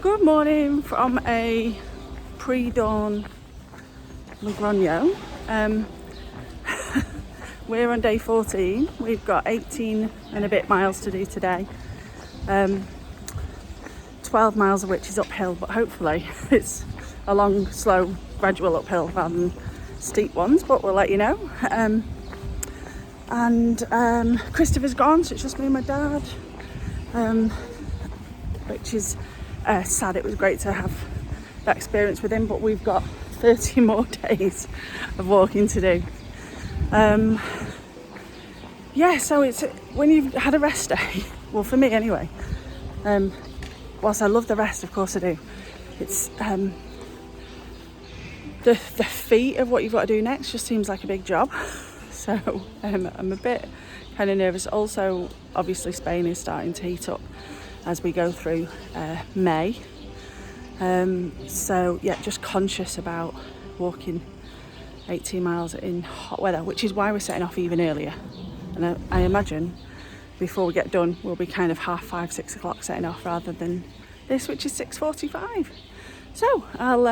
Good morning from a pre-dawn Logroño. We're on day 14. We've got 18 and a bit miles to do today. 12 miles of which is uphill, but hopefully it's a long, slow, gradual uphill rather than steep ones, but we'll let you know. Christopher's gone, so it's just me and my dad, which is sad. It was great to have that experience with him, but we've got 30 more days of walking to do. So it's when you've had a rest day, well, for me anyway, whilst I love the rest, of course I do, it's the feat of what you've got to do next just seems like a big job. So I'm a bit kind of nervous. Also, obviously Spain is starting to heat up as we go through May. Just conscious about walking 18 miles in hot weather, which is why we're setting off even earlier. And I imagine before we get done, we'll be kind of 5:30, 6 o'clock setting off rather than this, which is 6:45. So I'll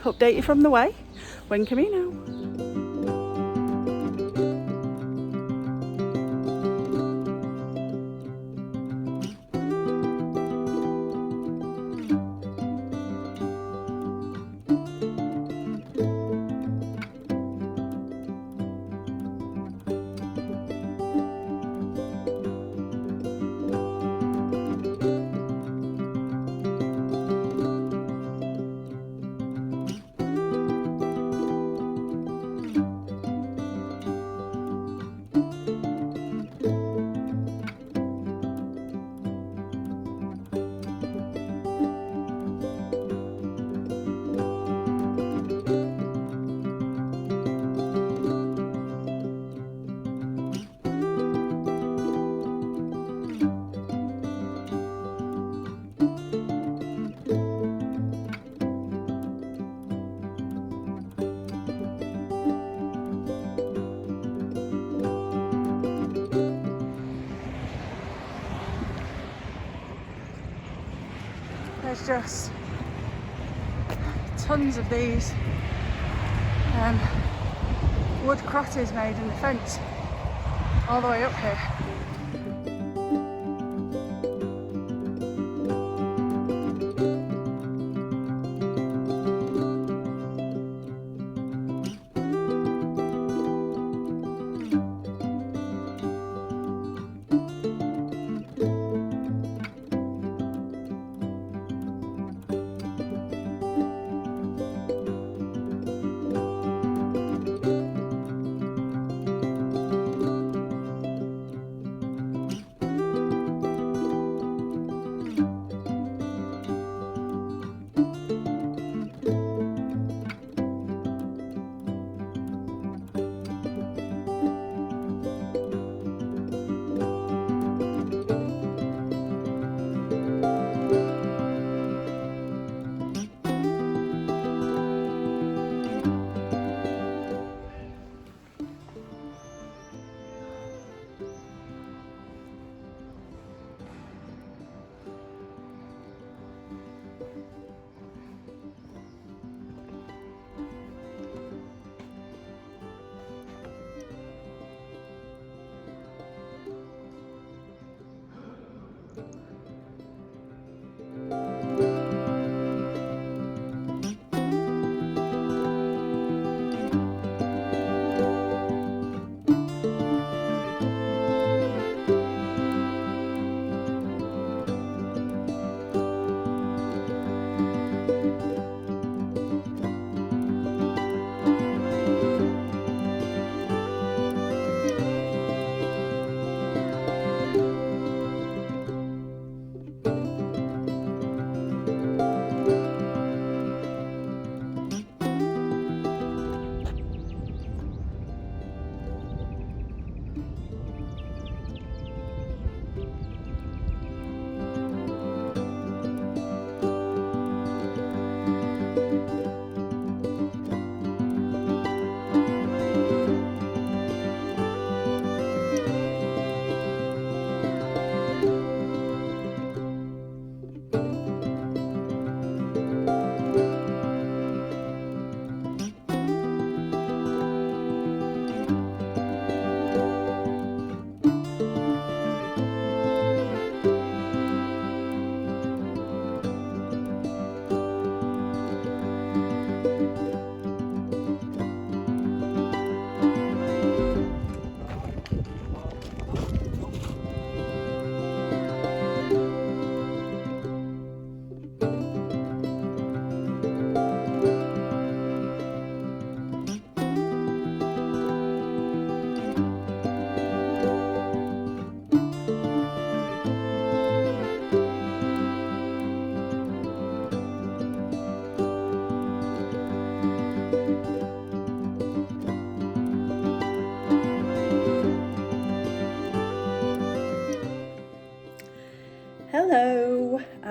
update you from the way when Camino. There's just tons of these wood crotches made in the fence all the way up here.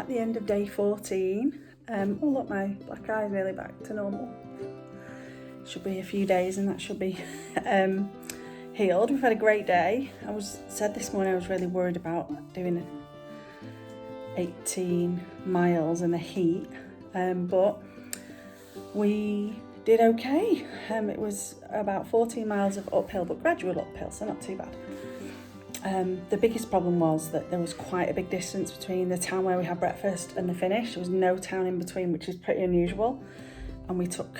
at the end of day 14. Oh look, my black eye is nearly back to normal. Should be a few days and that should be healed. We've had a great day. Said this morning I was really worried about doing 18 miles in the heat, but we did okay. It was about 14 miles of uphill, but gradual uphill, so not too bad. The biggest problem was that there was quite a big distance between the town where we had breakfast and the finish. There was no town in between, which is pretty unusual, and we took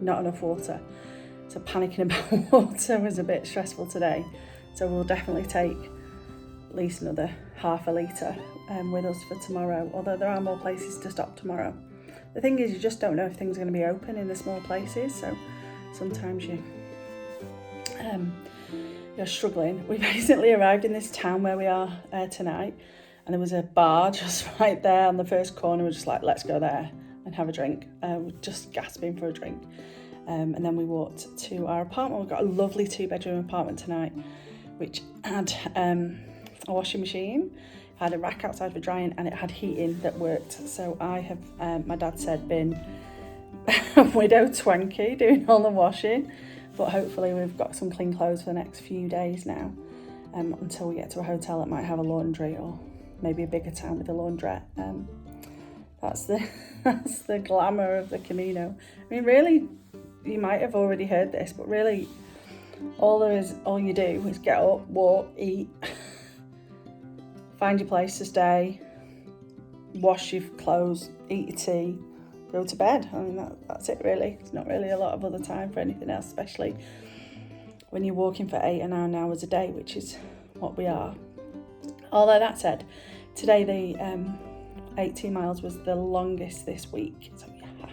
not enough water. So panicking about water was a bit stressful today. So we'll definitely take at least another half a litre with us for tomorrow, although there are more places to stop tomorrow. The thing is, you just don't know if things are going to be open in the small places, so sometimes you're struggling. We basically arrived in this town where we are tonight, and there was a bar just right there on the first corner. We're just like, let's go there and have a drink. We're just gasping for a drink. And then we walked to our apartment. We've got a lovely 2-bedroom apartment tonight, which had a washing machine, had a rack outside for drying, and it had heating that worked. So I have, my dad said, been widow twanky doing all the washing, but hopefully we've got some clean clothes for the next few days now, until we get to a hotel that might have a laundry, or maybe a bigger town with a laundrette. That's the glamour of the Camino. I mean, really, you might have already heard this, but really all you do is get up, walk, eat, find your place to stay, wash your clothes, eat your tea, go to bed. I mean, that's it really. It's not really a lot of other time for anything else, especially when you're walking for 8 or 9 hours a day, which is what we are. Although that said, today the 18 miles was the longest this week, so yeah,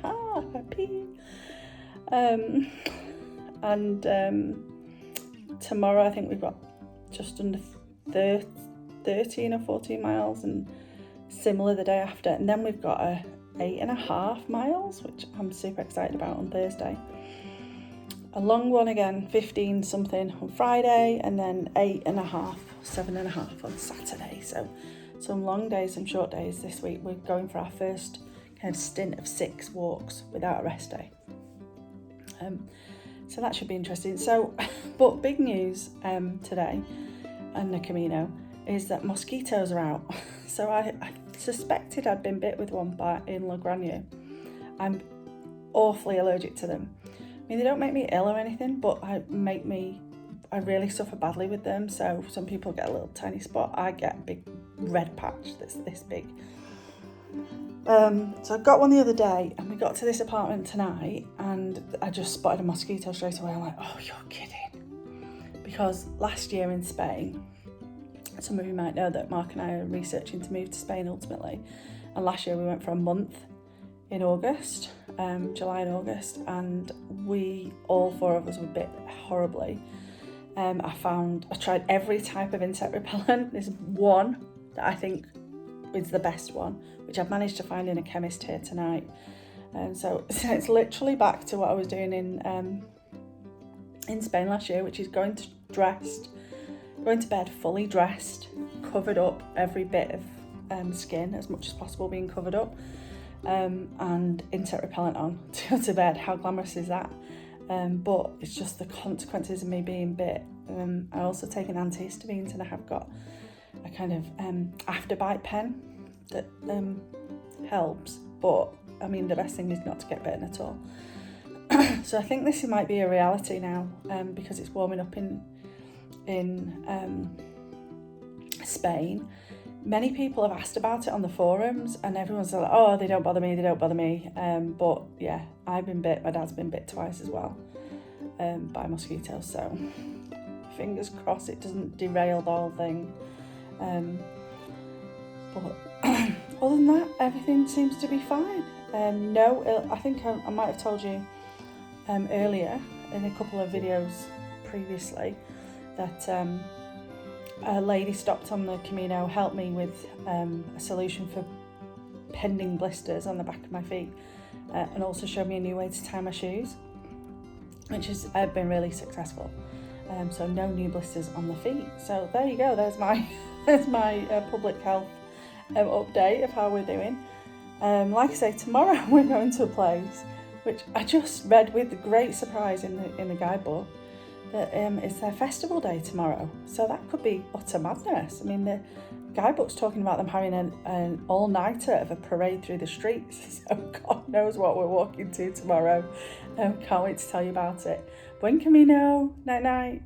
happy. And tomorrow I think we've got just under 13 or 14 miles, and similar the day after, and then we've got 8.5 miles, which I'm super excited about, on Thursday. A long one again, 15 something on Friday, and then 8.5, 7.5 on Saturday. So some long days, some short days this week. We're going for our first kind of stint of 6 walks without a rest day. So that should be interesting. So, but big news today on the Camino is that mosquitoes are out. So I suspected I'd been bit with one in Logroño. I'm awfully allergic to them. I mean, they don't make me ill or anything, but I really suffer badly with them. So some people get a little tiny spot. I get a big red patch that's this big. So I got one the other day, and we got to this apartment tonight, and I just spotted a mosquito straight away. I'm like, oh, you're kidding. Because last year in Spain, some of you might know that Mark and I are researching to move to Spain ultimately. And last year we went for a month in August, July and August, and all 4 of us were bit horribly. I tried every type of insect repellent. There's one that I think is the best one, which I've managed to find in a chemist here tonight. So it's literally back to what I was doing in Spain last year, which is going to bed fully dressed, covered up, every bit of skin as much as possible being covered up, and insect repellent on to go to bed. How glamorous is that? But it's just the consequences of me being bit. I also take an antihistamines, and I have got a kind of afterbite pen that helps, but I mean, the best thing is not to get bitten at all. So I think this might be a reality now, because it's warming up in Spain. Many people have asked about it on the forums, and everyone's like, oh, they don't bother me. But yeah, I've been bit, my dad's been bit twice as well, by mosquitoes, so fingers crossed it doesn't derail the whole thing. But other than that, everything seems to be fine. I think I might have told you earlier in a couple of videos previously that a lady stopped on the Camino, helped me with a solution for pending blisters on the back of my feet, and also showed me a new way to tie my shoes, which has been really successful. So no new blisters on the feet. So there you go. There's my public health update of how we're doing. Like I say, tomorrow we're going to a place which I just read with great surprise in the guidebook that it's their festival day tomorrow. So that could be utter madness. I mean, the guidebook's talking about them having an all-nighter of a parade through the streets. So God knows what we're walking to tomorrow. Can't wait to tell you about it. Buen camino. Night night.